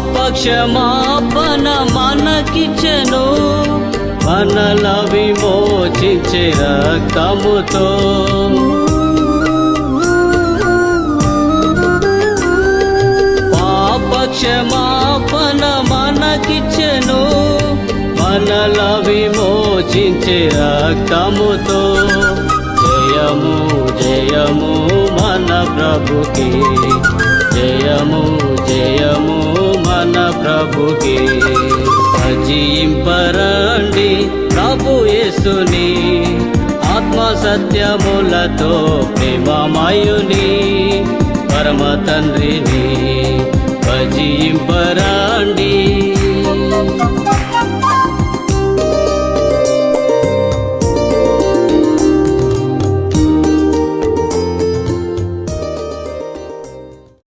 క్షమాపణ మనకిచ్చెను, మనల విమోచించే రక్తముతో. పాప క్షమాపణ మనకిచ్చెను, మనల విమోచించే రక్తముతో. జయము జయము మన ప్రభుకి, జయము జయము మన ప్రభుకి. భజింపరండి ప్రభు యేసుని, ఆత్మ సత్యములతో ప్రేమమయుని పరమ తండ్రిని. భజింపరండి